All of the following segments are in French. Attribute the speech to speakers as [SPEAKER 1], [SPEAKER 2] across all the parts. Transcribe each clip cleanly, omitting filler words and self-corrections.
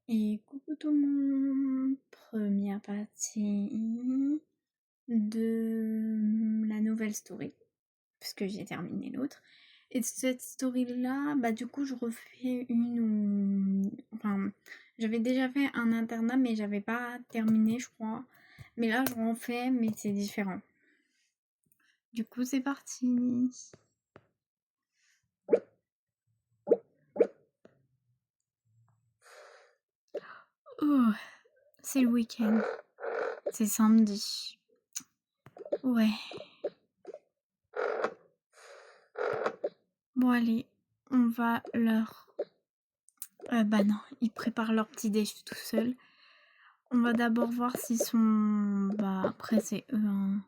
[SPEAKER 1] Et coucou tout le monde, première partie de la nouvelle story, puisque j'ai terminé l'autre. Et cette story-là, du coup, je refais Enfin, j'avais déjà fait un internat, mais j'avais pas terminé, je crois. Mais là, je refais, mais c'est différent. Du coup, c'est parti. Oh, c'est le week-end. C'est samedi. Ouais. Bon, allez, on va leur... non, ils préparent leur petit déj tout seuls. On va d'abord voir s'ils sont... après, c'est eux, hein.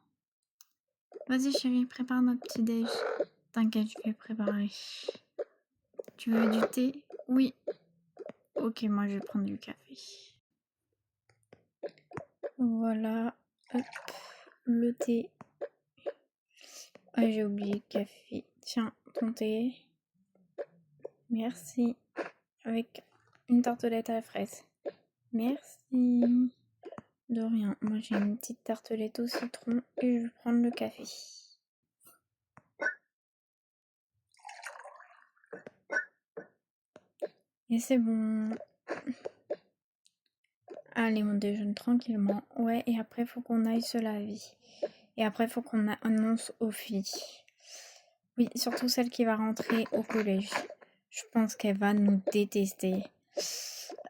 [SPEAKER 1] Vas-y, chérie, prépare notre petit déj. T'inquiète, je vais préparer. Tu veux du thé? Oui. Ok, moi, je vais prendre du café. Voilà. Hop, le thé. Ah, j'ai oublié le café. Tiens, ton thé. Merci. Avec une tartelette à la fraise. Merci. De rien. Moi, j'ai une petite tartelette au citron et je vais prendre le café. Et c'est bon. Allez, on déjeune tranquillement. Ouais, et après, faut qu'on aille se laver. Et après, faut qu'on annonce aux filles. Oui, surtout celle qui va rentrer au collège. Je pense qu'elle va nous détester.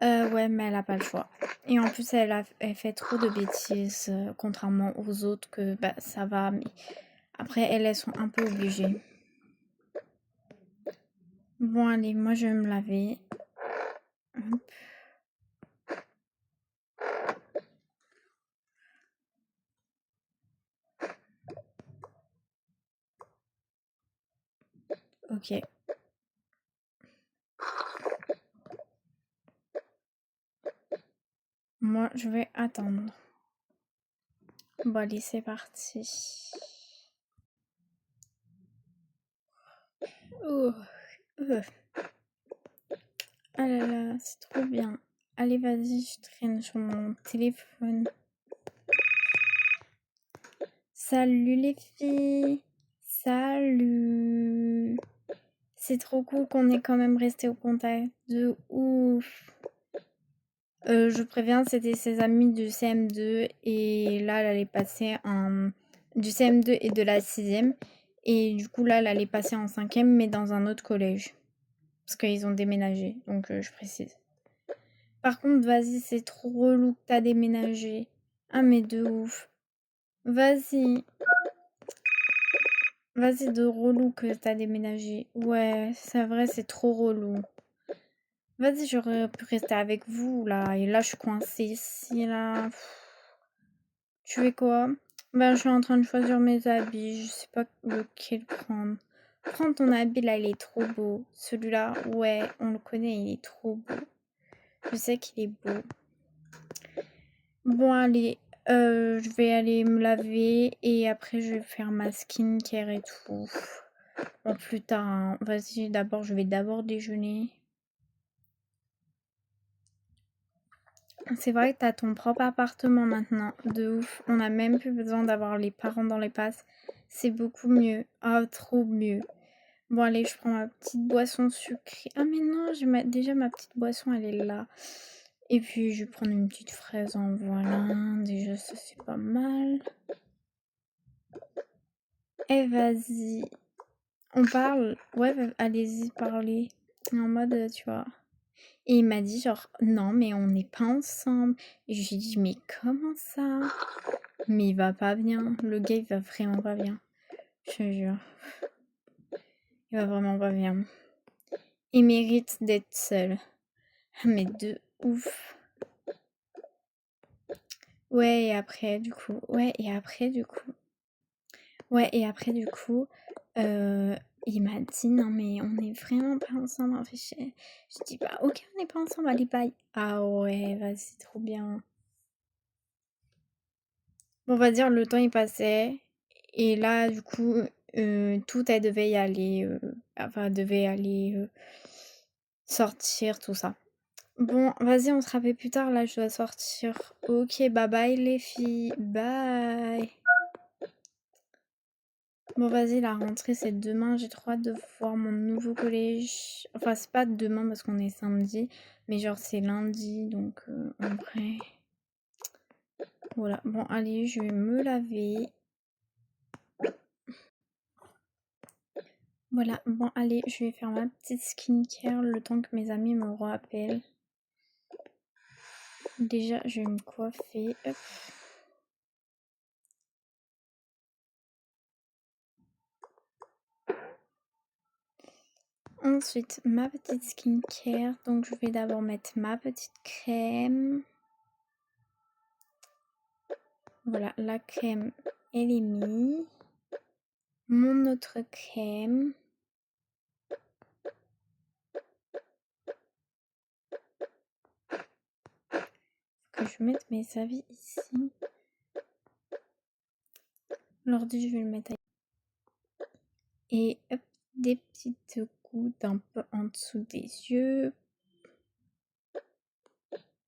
[SPEAKER 1] Ouais, mais elle a pas le choix. Et en plus, elle fait trop de bêtises, contrairement aux autres, que ça va. Mais après, elles sont un peu obligées. Bon, allez, moi, je vais me laver. Hop. Ok. Moi, je vais attendre. Bon, allez, c'est parti. Oh. Ah là là, c'est trop bien. Allez, vas-y, je traîne sur mon téléphone. Salut les filles. Salut. C'est trop cool qu'on ait quand même resté au contact. De ouf. Je préviens, c'était ses amis du CM2 et là, elle allait passer du CM2 et de la 6e. Et du coup, là, elle allait passer en 5e, mais dans un autre collège. Parce qu'ils ont déménagé, donc je précise. Par contre, vas-y, c'est trop relou que t'as déménagé. Ah, mais de ouf. Vas-y. Vas-y, de relou que t'as déménagé. Ouais, c'est vrai, c'est trop relou. Vas-y, j'aurais pu rester avec vous, là. Et là, je suis coincée ici, là. Tu fais quoi? Je suis en train de choisir mes habits. Je sais pas lequel prendre. Prends ton habit, là, il est trop beau. Celui-là, ouais, on le connaît, il est trop beau. Je sais qu'il est beau. Bon, allez, je vais aller me laver et après je vais faire ma skincare et tout. Bon, plus tard, hein. Vas-y, je vais d'abord déjeuner. C'est vrai que t'as ton propre appartement maintenant. De ouf. On a même plus besoin d'avoir les parents dans les passes. C'est beaucoup mieux. Ah, trop mieux. Bon, allez, je prends ma petite boisson sucrée. Ah, mais non, déjà ma petite boisson, elle est là. Et puis, je vais prendre une petite fraise en voilà. Déjà, ça, c'est pas mal. Eh, vas-y. On parle. Ouais, allez-y, parlez. En mode, tu vois. Et il m'a dit genre, non, mais on n'est pas ensemble. Et je lui ai dit, mais comment ça? Mais il va pas bien. Le gars, il va vraiment pas bien. Je te jure. Il va vraiment pas bien. Il mérite d'être seul. Mais de ouf. Ouais, et après, du coup. Il m'a dit, non, mais on est vraiment pas ensemble. En fait, je dis, ok, on n'est pas ensemble, allez, bye. Ah ouais, vas-y, trop bien. On va dire, le temps, il passait. Et là, du coup, tout, elle devait y aller. Devait aller sortir, tout ça. Bon, vas-y, on se rappelle plus tard. Là, je dois sortir. Ok, bye bye les filles. Bye. Bon, vas-y, la rentrée, c'est demain. J'ai trop hâte de voir mon nouveau collège. Enfin, c'est pas demain parce qu'on est samedi. Mais genre, c'est lundi. Donc, en vrai... Voilà. Bon, allez, je vais me laver. Voilà. Bon, allez, je vais faire ma petite skincare le temps que mes amis me rappellent. Déjà, je vais me coiffer. Hop. Ensuite, ma petite skincare. Donc, je vais d'abord mettre ma petite crème. Voilà, la crème, elle est mise. Mon autre crème. Faut que je mette mes avis ici. L'ordi, je vais le mettre ailleurs. Et hop, des petites gouttes un peu en dessous des yeux.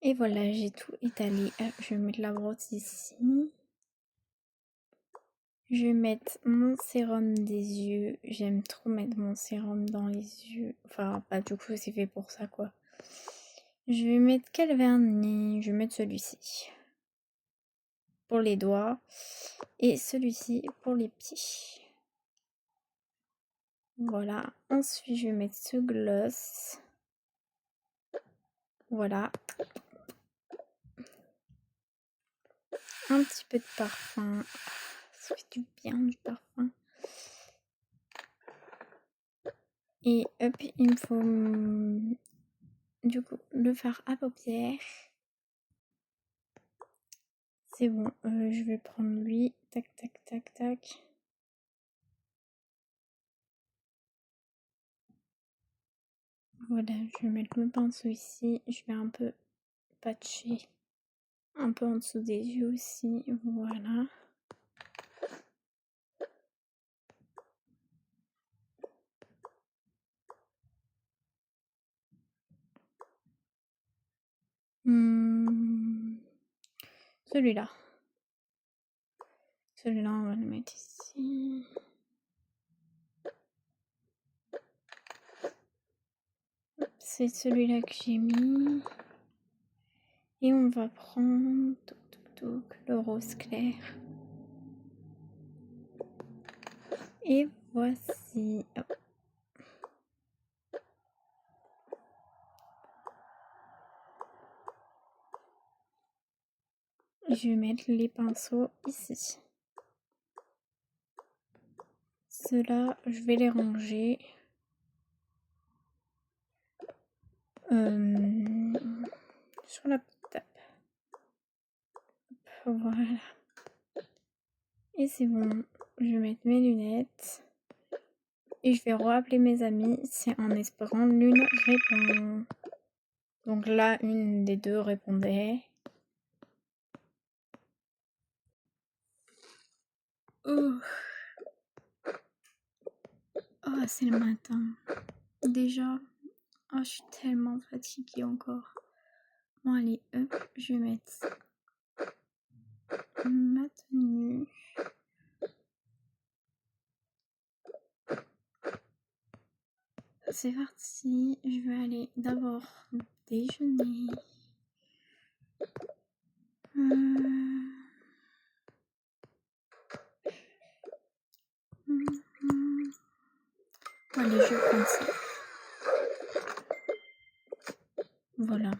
[SPEAKER 1] Et voilà, j'ai tout étalé. Hop, je vais mettre la brosse ici. Je vais mettre mon sérum des yeux. J'aime trop mettre mon sérum dans les yeux. Enfin, pas du coup, c'est fait pour ça, quoi. Je vais mettre quel vernis? Je vais mettre celui-ci. Pour les doigts. Et celui-ci pour les pieds. Voilà. Ensuite, je vais mettre ce gloss. Voilà. Un petit peu de parfum. Ça fait du bien, du parfum. Et hop, il me faut du coup le fard à paupières. C'est bon, je vais prendre lui. Tac, tac, tac, tac. Voilà, je vais mettre le pinceau ici. Je vais un peu patcher. Un peu en dessous des yeux aussi. Voilà. Celui-là. Celui-là, on va le mettre ici. C'est celui-là que j'ai mis. Et on va prendre le rose clair. Et voici. Hop. Je vais mettre les pinceaux ici. Ceux-là, je vais les ranger. Sur la petite table. Voilà. Et c'est bon. Je vais mettre mes lunettes. Et je vais rappeler mes amis. C'est en espérant l'une répond. Donc là, une des deux répondait. Oh, c'est le matin. Déjà, je suis tellement fatiguée encore. Bon, allez, hop, je vais mettre ma tenue. C'est parti. Je vais aller d'abord déjeuner. Allez, je vais prendre ça. Voilà.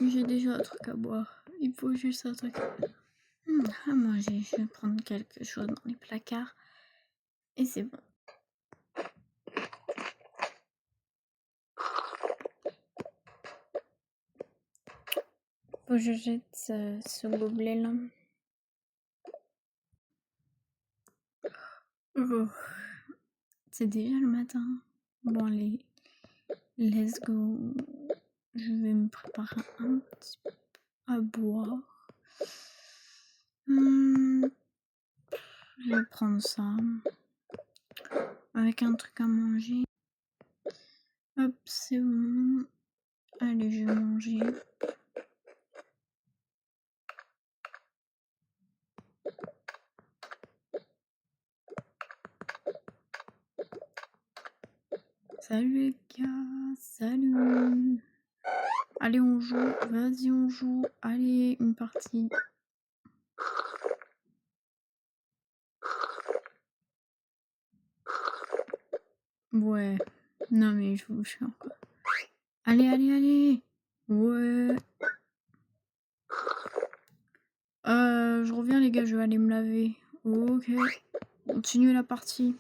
[SPEAKER 1] J'ai déjà un truc à boire. Il faut juste un truc à manger. Je vais prendre quelque chose dans les placards. Et c'est bon. Faut que je jette ce gobelet là. C'est déjà le matin. Bon, allez. Let's go. Je vais me préparer un petit peu à boire. Je vais prendre ça avec un truc à manger. Hop, c'est bon. Allez, je vais manger. Salut les gars, salut. Allez, on joue, vas-y, on joue. Allez, une partie. Ouais. Non, mais je vous jure, quoi. Allez, allez, allez. Ouais. Je reviens, les gars, je vais aller me laver. Ok. Continuez la partie.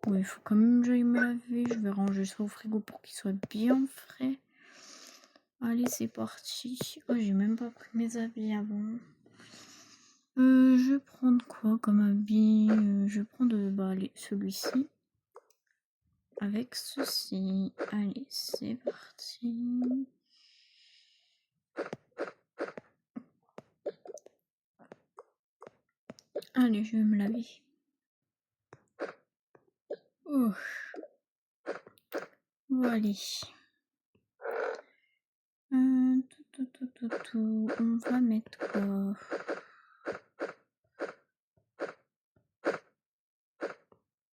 [SPEAKER 1] Ouais, il faut quand même que j'aille me laver. Je vais ranger ça au frigo pour qu'il soit bien frais. Allez, c'est parti. Oh, j'ai même pas pris mes habits avant. Je vais prendre quoi comme habit? Je vais prendre celui-ci. Avec ceci. Allez, c'est parti. Allez, je vais me laver. Oh. Bon, allez. On va mettre quoi?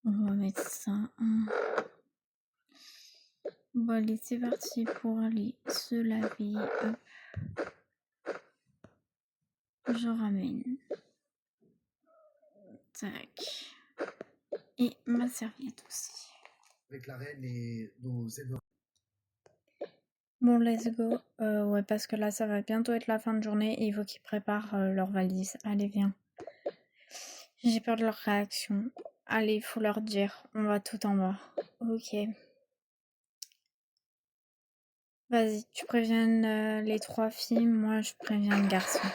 [SPEAKER 1] On va mettre ça. Bon, allez, c'est parti pour aller se laver. Hop. Je ramène. Tac. Et ma serviette aussi. Avec la reine et nos éleveurs. Bon, let's go. Ouais, parce que là, ça va bientôt être la fin de journée et il faut qu'ils préparent leur valise. Allez, viens. J'ai peur de leur réaction. Allez, faut leur dire. On va tout en bas. Ok. Vas-y, tu préviens les 3 filles. Moi, je préviens le garçon.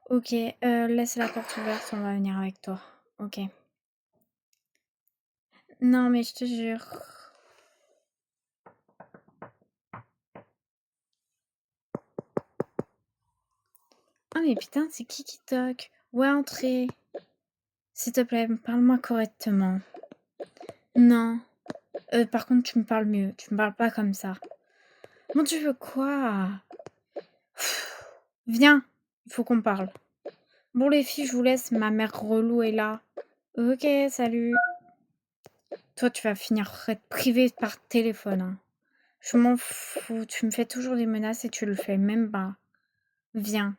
[SPEAKER 1] Ok, laisse la porte ouverte. On va venir avec toi. Ok. Non, mais je te jure. Ah, mais putain, c'est qui toque? Ouais, entrez. S'il te plaît, parle-moi correctement. Non. Par contre, tu me parles mieux. Tu me parles pas comme ça. Bon, tu veux quoi? Viens, il faut qu'on parle. Bon, les filles, je vous laisse. Ma mère relou est là. Ok, salut. Toi, tu vas finir privé par téléphone. Hein. Je m'en fous. Tu me fais toujours des menaces et tu le fais même pas. Viens.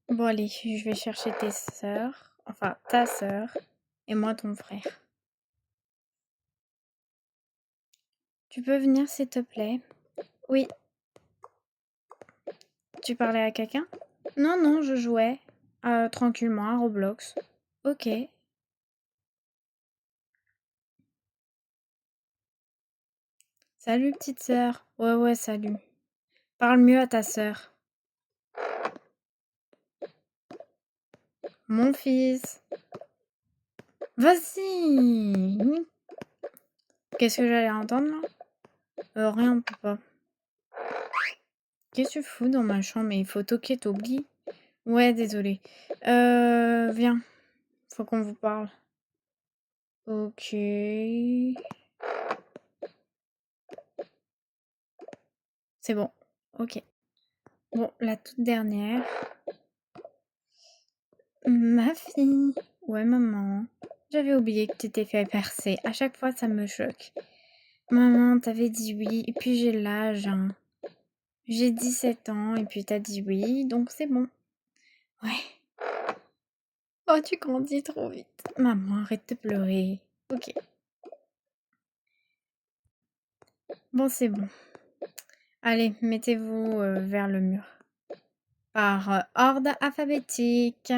[SPEAKER 1] Bon, allez, je vais chercher tes sœurs. Enfin, ta sœur. Et moi, ton frère. Tu peux venir, s'il te plaît? Oui. Tu parlais à quelqu'un? Non, non, je jouais. Tranquillement à Roblox. Ok. Salut, petite sœur. Ouais, salut. Parle mieux à ta sœur. Mon fils. Vas-y. Qu'est-ce que j'allais entendre là? Rien, papa. Qu'est-ce que tu fous dans ma chambre? Il faut toquer, t'oublies? Ouais, désolé. Viens. Faut qu'on vous parle. Ok. C'est bon. Ok. Bon, la toute dernière. Ma fille. Ouais, maman. J'avais oublié que tu t'es fait percer. À chaque fois, ça me choque. Maman, t'avais dit oui, et puis j'ai l'âge. Hein. J'ai 17 ans, et puis t'as dit oui, donc c'est bon. Ouais. Oh, tu grandis trop vite. Maman, arrête de pleurer. Ok. Bon, c'est bon. Allez, mettez-vous vers le mur. Par ordre alphabétique.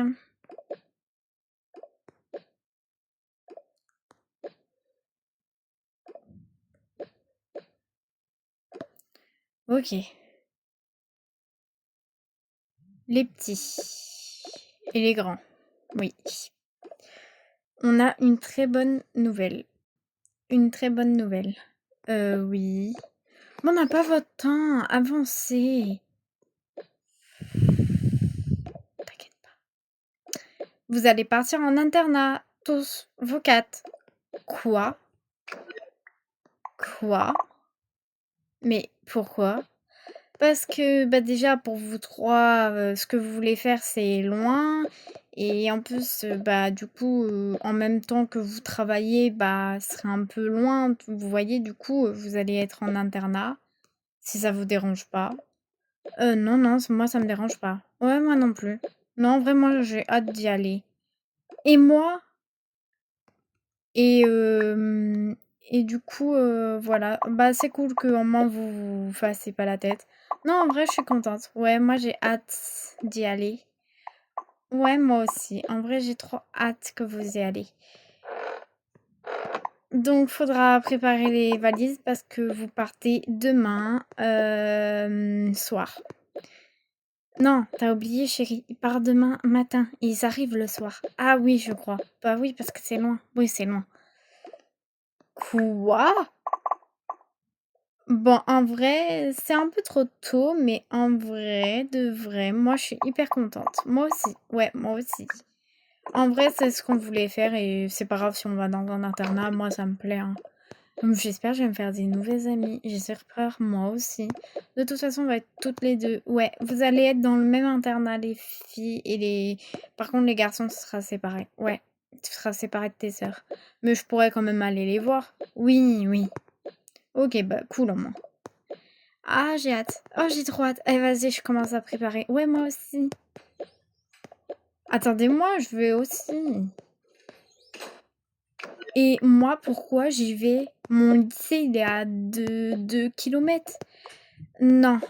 [SPEAKER 1] Ok. Les petits. Et les grands. Oui. On a une très bonne nouvelle. Une très bonne nouvelle. Oui. Mais on n'a pas votre temps. Avancez. T'inquiète pas. Vous allez partir en internat, tous, vous 4. Quoi? Quoi? Mais pourquoi? Parce que, bah, déjà pour vous 3, ce que vous voulez faire, c'est loin et en plus, bah, du coup, en même temps que vous travaillez, bah, ce serait un peu loin. Vous voyez? Du coup, vous allez être en internat, si ça vous dérange pas. Non, non, moi ça me dérange pas. Ouais, moi non plus. Non, vraiment, j'ai hâte d'y aller. Et moi? Et du coup, voilà. Bah, c'est cool qu'au moins vous fassiez pas la tête. Non, en vrai, je suis contente. Ouais, moi j'ai hâte d'y aller. Ouais, moi aussi. En vrai, j'ai trop hâte que vous y allez. Donc, faudra préparer les valises parce que vous partez demain soir. Non, t'as oublié, chérie. Ils partent demain matin. Ils arrivent le soir. Ah oui, je crois. Bah oui, parce que c'est loin. Oui, c'est loin. Quoi? Bon, en vrai, c'est un peu trop tôt, mais en vrai, de vrai, moi, je suis hyper contente. Moi aussi. Ouais, moi aussi. En vrai, c'est ce qu'on voulait faire et c'est pas grave si on va dans un internat. Moi, ça me plaît, hein. Donc, j'espère que je vais me faire des nouvelles amies. J'espère moi aussi. De toute façon, on va être toutes les deux. Ouais, vous allez être dans le même internat, les filles et les... Par contre, les garçons, ce sera séparé. Ouais, tu seras séparé de tes sœurs. Mais je pourrais quand même aller les voir. Oui, oui. Ok, bah cool au moins. Ah, j'ai hâte. Oh, j'ai trop hâte. Allez, vas-y, je commence à préparer. Ouais, moi aussi. Attendez-moi, je vais aussi. Et moi, pourquoi j'y vais? Mon lycée, il est à 2 kilomètres. Non,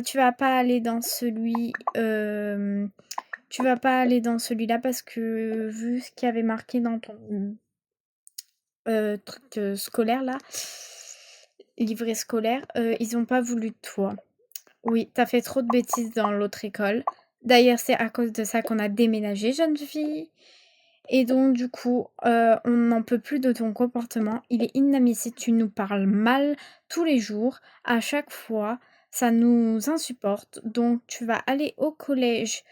[SPEAKER 1] tu vas pas aller dans celui... tu vas pas aller dans celui-là parce que vu ce qu'il y avait marqué dans ton truc scolaire, là, livret scolaire, ils ont pas voulu de toi. Oui, t'as fait trop de bêtises dans l'autre école. D'ailleurs, c'est à cause de ça qu'on a déménagé, jeune fille. Et donc, du coup, on n'en peut plus de ton comportement. Il est inadmissible. Tu nous parles mal tous les jours. À chaque fois, ça nous insupporte. Donc, tu vas aller au collège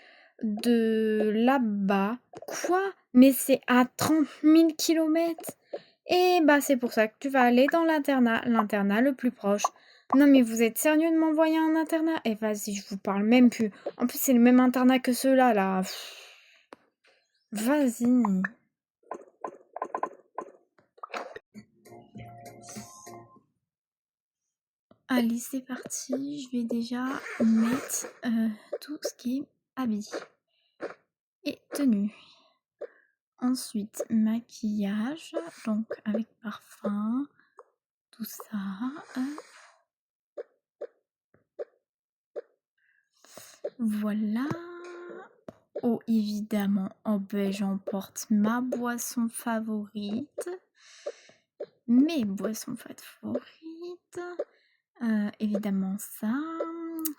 [SPEAKER 1] de là-bas. Quoi? Mais c'est à 30 000 kilomètres. Et bah, c'est pour ça que tu vas aller dans l'internat le plus proche. Non, mais vous êtes sérieux de m'envoyer un internat? Eh, vas-y, je vous parle même plus. En plus, c'est le même internat que ceux-là, là. Vas-y. Allez, c'est parti. Je vais déjà mettre tout ce qui est habit et tenue. Ensuite, maquillage, donc avec parfum, tout ça. Voilà. Oh, évidemment, en beige, j'emporte ma boisson favorite. Mes boissons favorites. Évidemment, ça.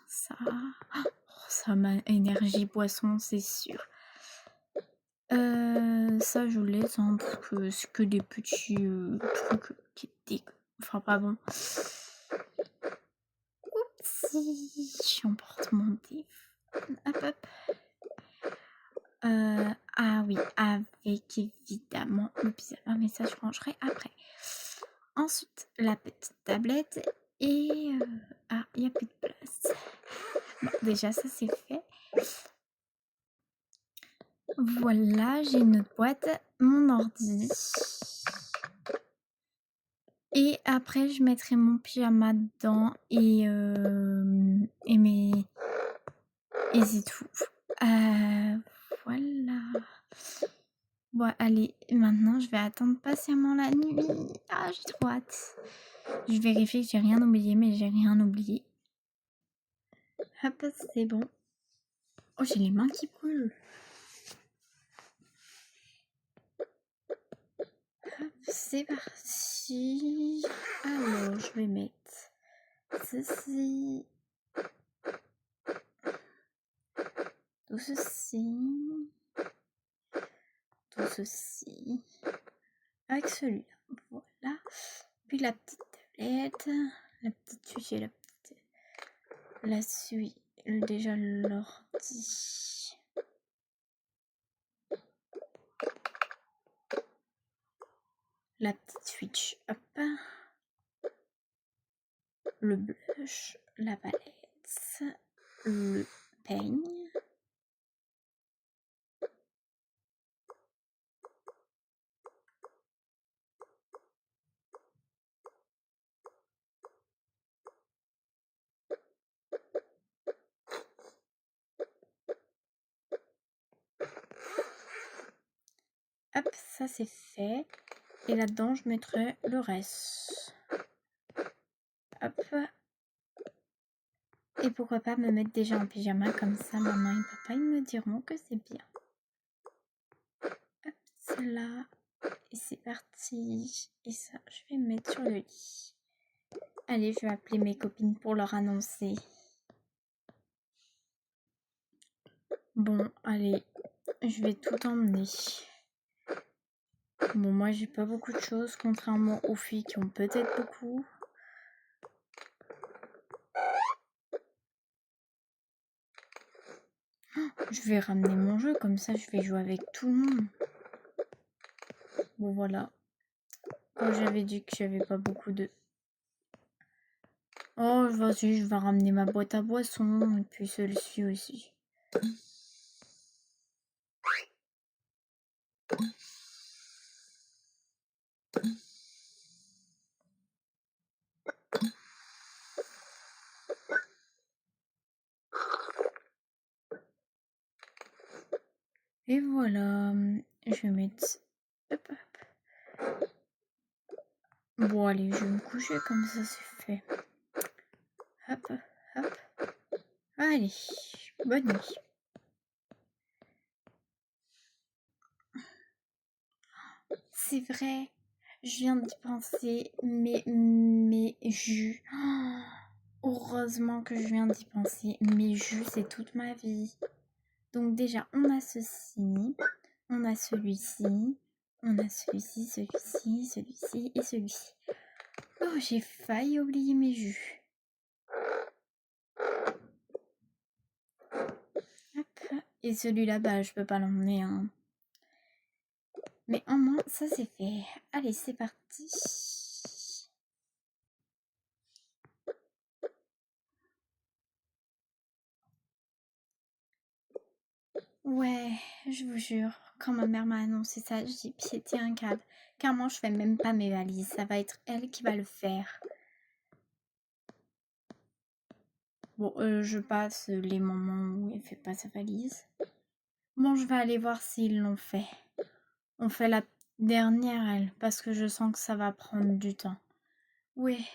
[SPEAKER 1] Ça, ma énergie boisson, c'est sûr. Ça, je laisse, hein, parce que c'est que des petits trucs qui étaient... Enfin, pas bon. Oupsie, j'emporte mon téléphone. Hop, hop. Ah oui, avec évidemment le pyjama, mais ça, je rangerai après. Ensuite, la petite tablette et... Ah, il n'y a plus de place. Bon, déjà, ça, c'est fait. Voilà, j'ai une autre boîte, mon ordi. Et après, je mettrai mon pyjama dedans et mes... Et c'est tout. Voilà. Bon, allez, maintenant, je vais attendre patiemment la nuit. Ah, j'ai trop hâte. Je vérifie que j'ai rien oublié, mais j'ai rien oublié. Hop, c'est bon. Oh, j'ai les mains qui brûlent. Hop, c'est parti. Alors, je vais mettre ceci. Tout ceci. Tout ceci. Avec celui-là. Voilà. Puis la petite tablette. La petite sujet, la petite... La suie. Déjà l'ordi. la petite switch, hop, le blush, la palette, le peigne. Hop, ça c'est fait. Et là-dedans, je mettrai le reste. Hop. Et pourquoi pas me mettre déjà en pyjama, comme ça maman et papa ils me diront que c'est bien. Hop, celle-là. Et c'est parti. Et ça, je vais me mettre sur le lit. Allez, je vais appeler mes copines pour leur annoncer. Bon, allez, je vais tout emmener. Bon, moi j'ai pas beaucoup de choses, contrairement aux filles qui ont peut-être beaucoup. Je vais ramener mon jeu, comme ça je vais jouer avec tout le monde. Bon voilà. Quand j'avais dit que j'avais pas beaucoup de... Oh, vas-y, je vais ramener ma boîte à boissons, et puis celui-ci aussi. Et voilà, je vais mettre... Hop, hop. Bon, allez, je vais me coucher, comme ça c'est fait. Hop, hop. Allez, bonne nuit. C'est vrai, je viens d'y penser, mes jus. Oh, heureusement que je viens d'y penser. Mes jus, c'est toute ma vie. Donc déjà, on a ceci, on a celui-ci, on a celui-ci, celui-ci, celui-ci et celui-ci. Oh, j'ai failli oublier mes jus. Hop. Et celui-là, bah, je peux pas l'emmener, hein. Mais au moins, ça c'est fait. Allez, c'est parti. Ouais, je vous jure, quand ma mère m'a annoncé ça, j'ai pété un câble. Carrément, je fais même pas mes valises, ça va être elle qui va le faire. Bon, je passe les moments où elle fait pas sa valise. Bon, je vais aller voir s'ils l'ont fait. On fait la dernière, elle, parce que je sens que ça va prendre du temps. Oui.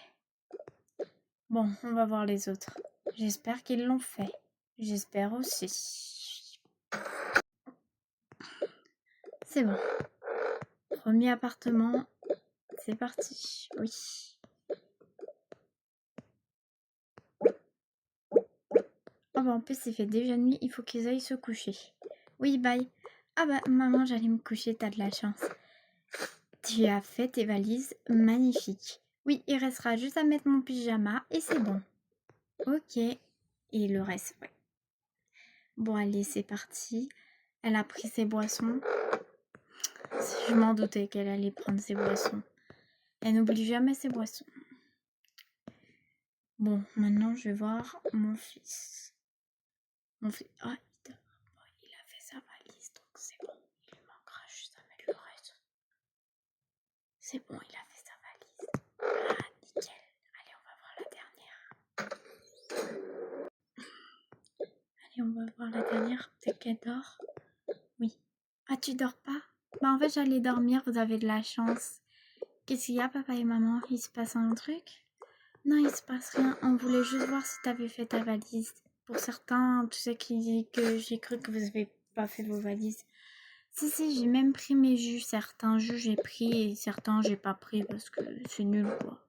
[SPEAKER 1] Bon, on va voir les autres. J'espère qu'ils l'ont fait. J'espère aussi. C'est bon. Premier appartement, c'est parti. Oui. Ah bah en plus il fait déjà nuit, il faut qu'ils aillent se coucher. Oui, bye. Ah bah maman, j'allais me coucher, t'as de la chance. Tu as fait tes valises, magnifique. Oui, il restera juste à mettre mon pyjama et c'est bon. Ok. Et le reste, ouais. Bon allez, c'est parti. Elle a pris ses boissons. Je m'en doutais qu'elle allait prendre ses boissons. Elle n'oublie jamais ses boissons. Bon, maintenant je vais voir mon fils. Mon fils... Ah, il a fait sa valise, donc c'est bon. Il lui manquera juste à mettre le reste. C'est bon, il a fait sa valise. Ah, nickel. Allez, on va voir la dernière. Allez, on va voir la dernière. Peut-être qu'elle dort. Oui. Ah, tu dors pas? Bah, en fait, j'allais dormir. Vous avez de la chance. Qu'est-ce qu'il y a, papa et maman? Il se passe un truc? Non, il se passe rien. On voulait juste voir si t'avais fait ta valise. Pour certains, tu sais qui dit que j'ai cru que vous avez pas fait vos valises. Si, j'ai même pris mes jus. Certains jus j'ai pris et certains j'ai pas pris parce que c'est nul quoi.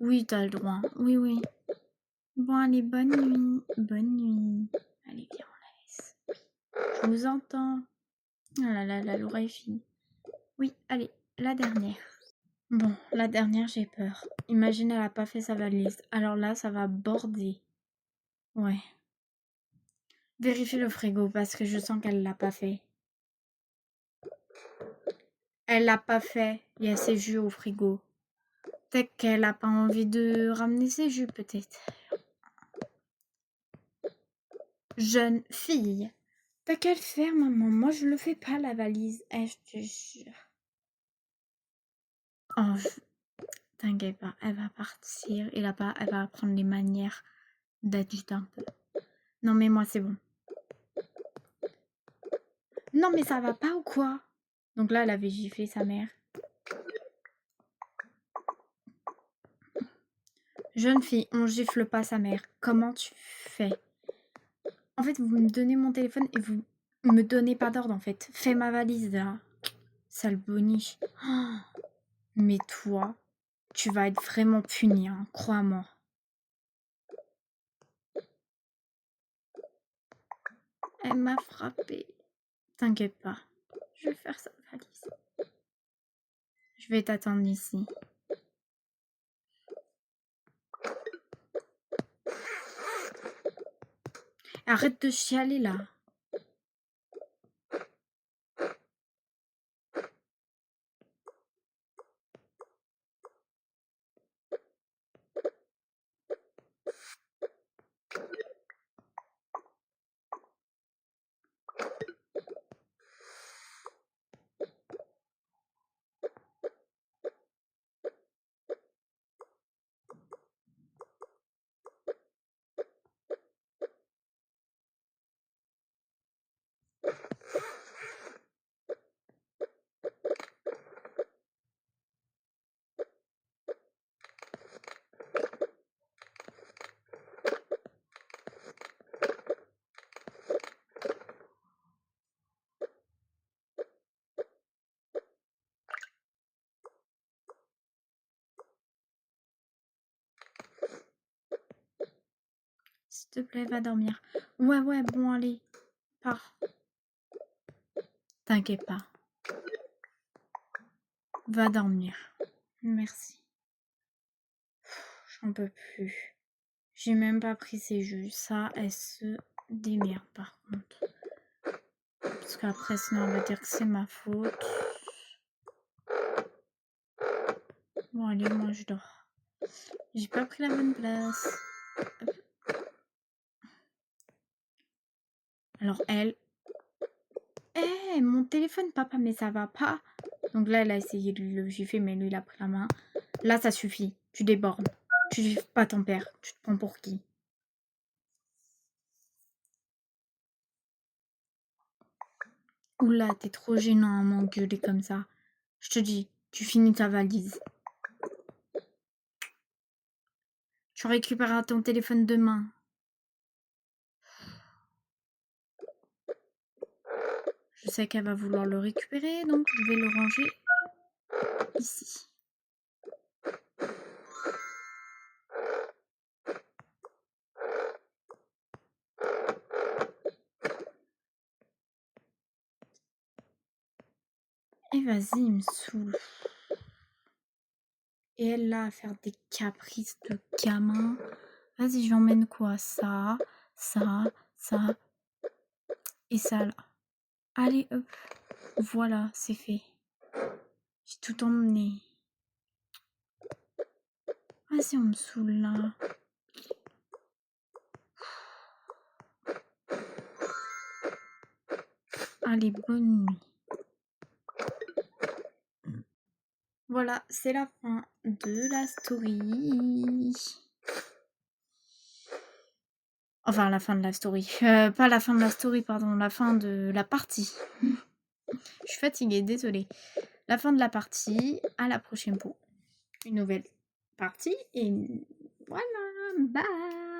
[SPEAKER 1] Oui, t'as le droit. Oui, oui. Bon, allez, bonne nuit. Bonne nuit. Allez, viens, on la laisse. Oui. Je vous entends. Ah là là, l'oreille fine. Oui, allez, la dernière. Bon, la dernière, j'ai peur. Imagine, elle a pas fait sa valise. Alors là, ça va border. Ouais. Vérifie le frigo parce que je sens qu'elle l'a pas fait. Elle l'a pas fait. Il y a ses jus au frigo. Peut-être qu'elle a pas envie de ramener ses jus, peut-être. Jeune fille. T'as qu'à le faire, maman. Moi, je le fais pas, la valise. Eh, je te jure. Oh, t'inquiète pas. Elle va partir. Et là-bas, elle va apprendre les manières d'adulte un peu. Non, mais moi, c'est bon. Non, mais ça va pas ou quoi? Donc là, elle avait giflé sa mère. Jeune fille, on gifle pas sa mère. Comment tu fais? En fait, vous me donnez mon téléphone et vous me donnez pas d'ordre, en fait. Fais ma valise, là. Sale boniche. Oh, mais toi, tu vas être vraiment puni, hein, crois-moi. Elle m'a frappée. T'inquiète pas. Je vais faire sa valise. Je vais t'attendre ici. Arrête de chialer, là. S'il te plaît, va dormir. Ouais, bon, allez. Pars. T'inquiète pas. Va dormir. Merci. J'en peux plus. J'ai même pas pris ses jus. Ça, elle se démerde par contre. Parce qu'après, sinon, on va dire que c'est ma faute. Bon, allez, moi, je dors. J'ai pas pris la bonne place. Alors, elle... Eh, mon téléphone, papa, mais ça va pas. Donc là, elle a essayé de le gifler, mais lui, il a pris la main. Là, ça suffit. Tu débordes. Tu gifles pas ton père. Tu te prends pour qui? Oula, t'es trop gênant à m'engueuler comme ça. Je te dis, tu finis ta valise. Tu récupéreras ton téléphone demain. Je sais qu'elle va vouloir le récupérer, donc je vais le ranger ici. Et vas-y, il me saoule. Et elle là à faire des caprices de gamin. Vas-y, j'emmène quoi? Ça et ça là. Allez, hop. Voilà, c'est fait. J'ai tout emmené. Vas-y, on me saoule là. Allez, bonne nuit. Voilà, c'est la fin de la story. Enfin, la fin de la story. Pas la fin de la story, pardon. La fin de la partie. Je suis fatiguée, désolée. La fin de la partie. À la prochaine pour une nouvelle partie. Et voilà, bye.